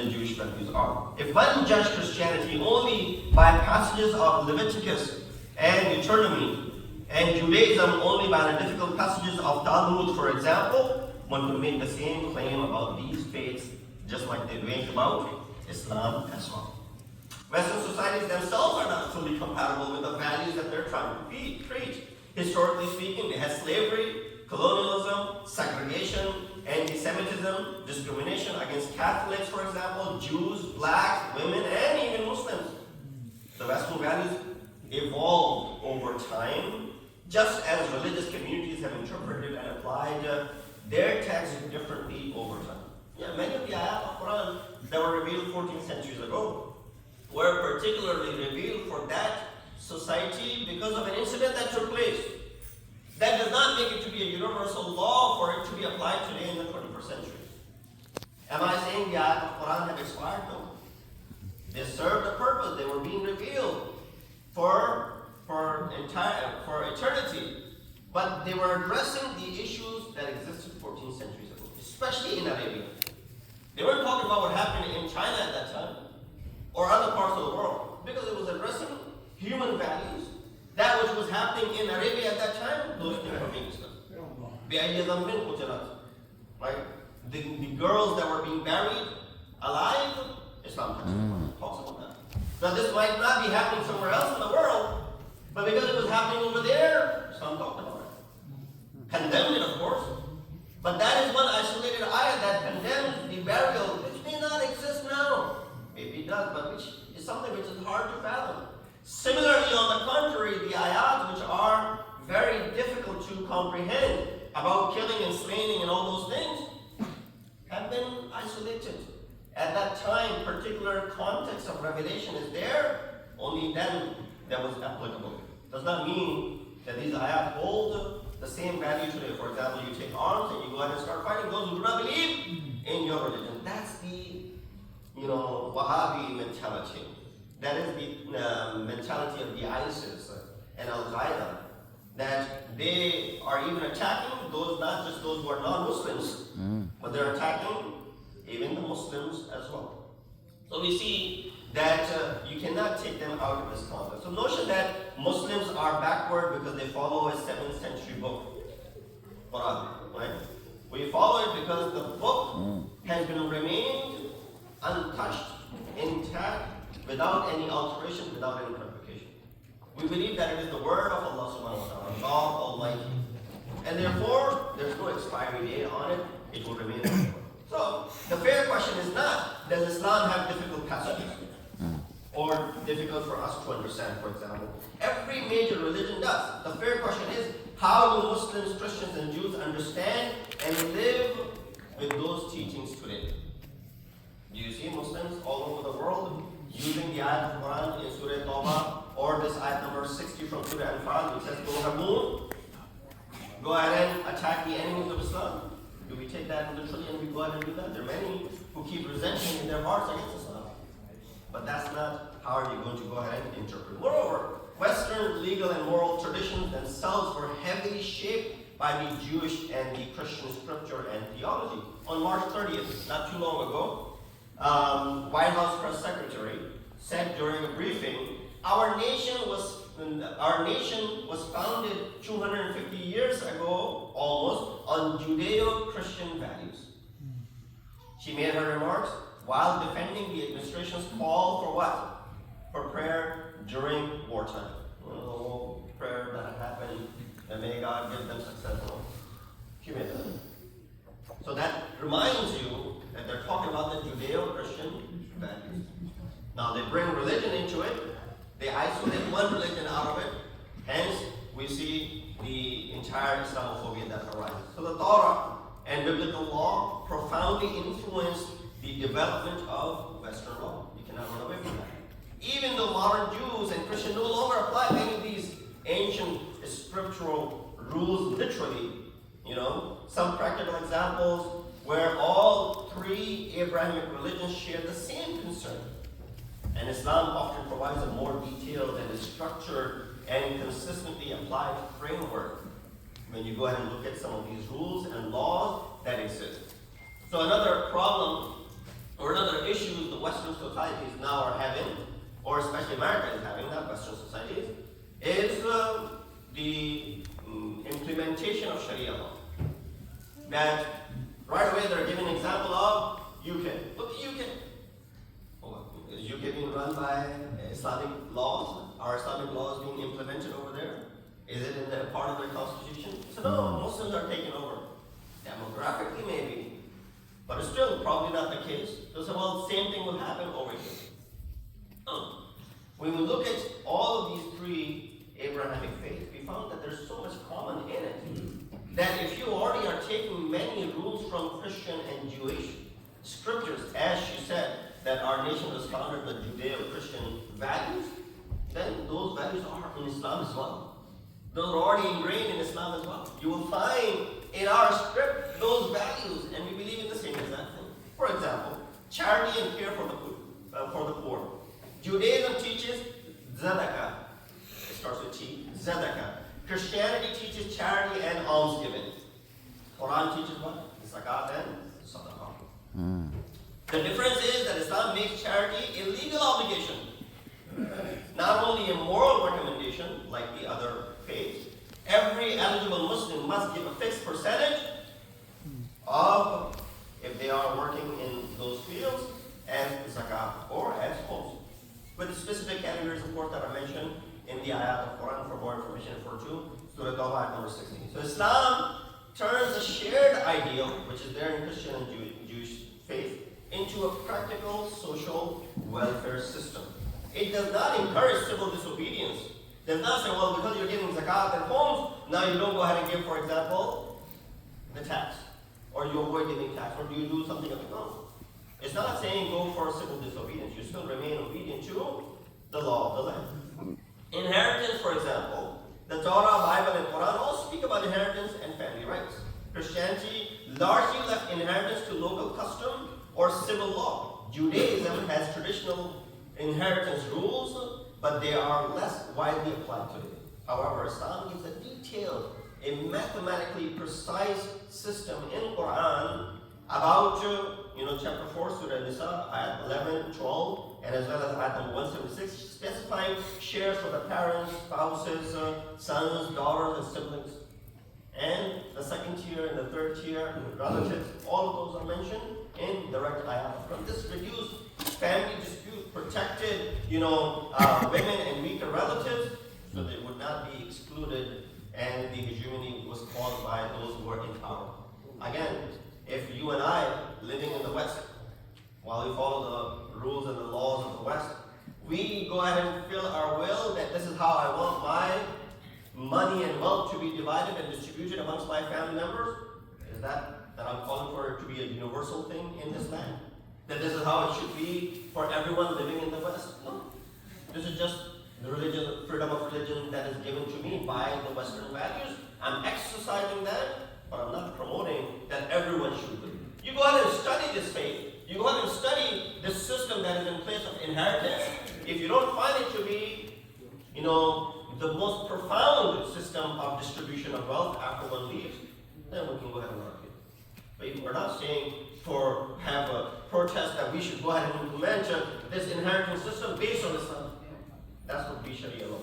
the Jewish values are. If one judged Christianity only by passages of Leviticus and Deuteronomy, and Judaism only by the difficult passages of Talmud, for example, one could make the same claim about these faiths, just like they make about Islam as well. Western societies themselves are not fully compatible with the values that they're trying to preach. Historically speaking, they had slavery, colonialism, segregation, anti-Semitism, discrimination against Catholics, for example, Jews, blacks, women, and even Muslims. The Western values evolved over time, just as religious communities have interpreted and applied their texts differently over time. Yeah, many of the ayat of Quran that were revealed 14 centuries ago were particularly revealed for that society because of an incident that took place. That does not make it to be a universal law for it to be applied today in the 21st century. Am I saying the ayat of Quran have expired? No. They served a purpose. They were being revealed for eternity. But they were addressing the issues that existed 14 centuries ago, especially in Arabia. They weren't talking about what happened in China at that time or other parts of the world, because it was addressing human values. That which was happening in Arabia at that time, those things were being discussed. Right? The girls that were being buried alive, Islam talks about that. Now this might not be happening somewhere else in the world, but because it was happening over there, Islam talked about it. Condemned it, of course. But that is one isolated ayah that condemns the burial, which may not exist now. Maybe it does, but which is something which is hard to fathom. Similarly, on the contrary, the ayat which are very difficult to comprehend about killing and slaying and all those things have been isolated. At that time, particular context of revelation is there, only then that was applicable. Does not mean that these ayat hold the same value today. For example, you take arms and you go ahead and start fighting those who do not believe in your religion. That's the Wahhabi mentality. That is the mentality of the ISIS and Al-Qaeda, that they are even attacking those, not just those who are non-Muslims, but they're attacking even the Muslims as well. So we see that you cannot take them out of this context. So the notion that Muslims are backward because they follow a 7th century book, Quran, right? We follow it because the book has been remained untouched, intact, without any alteration, without any clarification. We believe that it is the word of Allah subhanahu wa ta'ala, God Almighty. And therefore, there's no expiry date on it, it will remain forever. So, the fair question is not, does Islam have difficult passages? Or difficult for us to understand, for example. Every major religion does. The fair question is, how do Muslims, Christians, and Jews understand and live with those teachings today? Do you see Muslims all over the world using the ayat of Quran in Surah Tawbah, or this ayat number 60 from Surah Al-Anfal, which says, go ahead and attack the enemies of Islam? Do we take that literally and we go ahead and do that? There are many who keep resenting in their hearts against Islam. But that's not how are you going to go ahead and interpret. Moreover, Western legal and moral traditions themselves were heavily shaped by the Jewish and the Christian scripture and theology. On March 30th, not too long ago, White House press secretary said during a briefing, our nation was founded 250 years ago, almost, on Judeo-Christian values. She made her remarks while defending the administration's call for what? For prayer during wartime. Oh, prayer that happened, and may God give them success. She made that. So that reminds you that they're talking about the Judeo-Christian values. Now they bring religion into it. They isolate one religion out of it. Hence, we see the entire Islamophobia that arises. So the Torah and biblical law profoundly influenced the development of Western law. You cannot run away from that. Even though modern Jews and Christians no longer apply many of these ancient scriptural rules literally, some practical examples where all three Abrahamic religions share the same concern. And Islam often provides a more detailed and structured and consistently applied framework when you go ahead and look at some of these rules and laws that exist. So another problem or another issue Western societies now are having, or especially America is having, not Western societies, is the implementation of Sharia law. That right away they're giving an example of UK. Look at UK. Is UK being run by Islamic laws? Are Islamic laws being implemented over there? Is it in the part of their constitution? So no, Muslims are taking over. Demographically maybe, but it's still probably not the case. So well, the same thing will happen over here. When we look at all of these three Abrahamic faiths, we found that there's so much common in it. That if you already are taking many rules from Christian and Jewish scriptures, as she said, that our nation was founded with Judeo-Christian values, then those values are in Islam as well. Those are already ingrained in Islam as well. You will find in our script those values, and we believe in the same exact thing. For example, charity and care for the poor. Judaism teaches zadaqah. It starts with T, zadaqah. Christianity teaches charity and almsgiving. Quran teaches what? Zakat and sadaqah. The difference is that Islam makes charity a legal obligation. Not only a moral recommendation like the other faiths. Every eligible Muslim must give a fixed percentage of, if they are working in those fields, as zakat or as homes. With the specific categories, of course, that are mentioned in the ayat of Quran. For more information, refer to Surah Tawbah, ayat number 16. So Islam turns a shared ideal, which is there in Christian and Jewish faith, into a practical social welfare system. It does not encourage civil disobedience. It does not say, well, because you're giving zakat and homes, now you don't go ahead and give, for example, the tax. Or you avoid giving tax, or do you do something of the kind. It's not saying go for civil disobedience. You still remain obedient to the law of the land. Inheritance, for example, the Torah, Bible, and Quran all speak about inheritance and family rights. Christianity largely left inheritance to local custom or civil law. Judaism has traditional inheritance rules, but they are less widely applied today. However, Islam gives a detailed, a mathematically precise system in Quran about, chapter 4, Surah Nisa, ayat 11, 12, and as well as ayat number 176, specifying shares for the parents, spouses, sons, daughters, and siblings. And the second tier and the third tier, relatives, all of those are mentioned in direct ayat. From this reduced family dispute, protected, women and weaker relatives, so they would not be excluded, and the hegemony was caused by those who were in power. Again, if you and I, living in the West, while we follow the rules and the laws of the West, we go ahead and fill our will that this is how I want my money and wealth to be divided and distributed amongst my family members, is that I'm calling for it to be a universal thing in this land? That this is how it should be for everyone living in the West? No. This is just the religion, freedom of religion that is given to me by the Western values. I'm exercising that, but I'm not promoting that everyone should do. You go ahead and study this faith. You go ahead and study this system that is in place of inheritance. If you don't find it to be, the most profound system of distribution of wealth after one leaves, then we can go ahead and argue. But we're not saying have a protest that we should go ahead and implement this inheritance system based on Islam. That's what we Sharia law.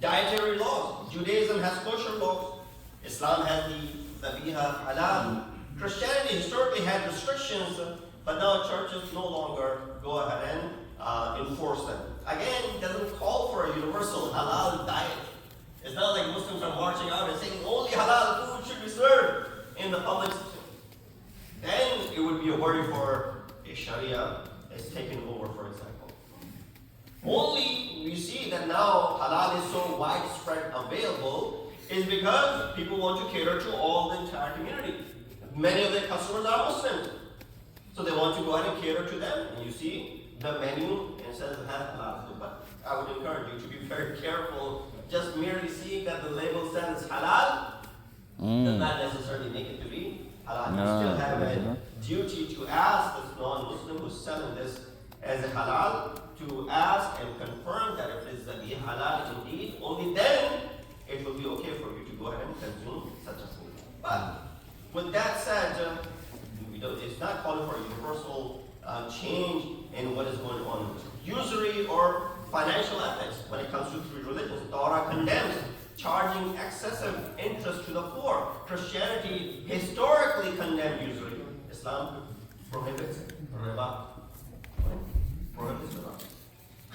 Dietary laws. Judaism has kosher laws. Islam has the zabiha halal. Christianity historically had restrictions, but now churches no longer go ahead and enforce them. Again, it doesn't call for a universal halal diet. It's not like Muslims are marching out and saying only halal food should be served in the public system. Then it would be a worry for a Sharia is taken over, for example. Only we see that now halal is so widespread available is because people want to cater to all the entire community. Many of their customers are Muslims. So they want to go ahead and cater to them. And you see the menu, and it says it has halal food. But I would encourage you to be very careful. Just merely seeing that the label says halal does not necessarily make it to be halal. You still have a duty to ask this non-Muslim who's selling this as a halal to ask and confirm that if it is a halal indeed, only then it will be okay for you to go ahead and consume such a food. But with that said, it's not calling for a universal change in what is going on. Usury or financial ethics when it comes to three religions. Torah condemns charging excessive interest to the poor. Christianity historically condemned usury. Islam prohibits riba.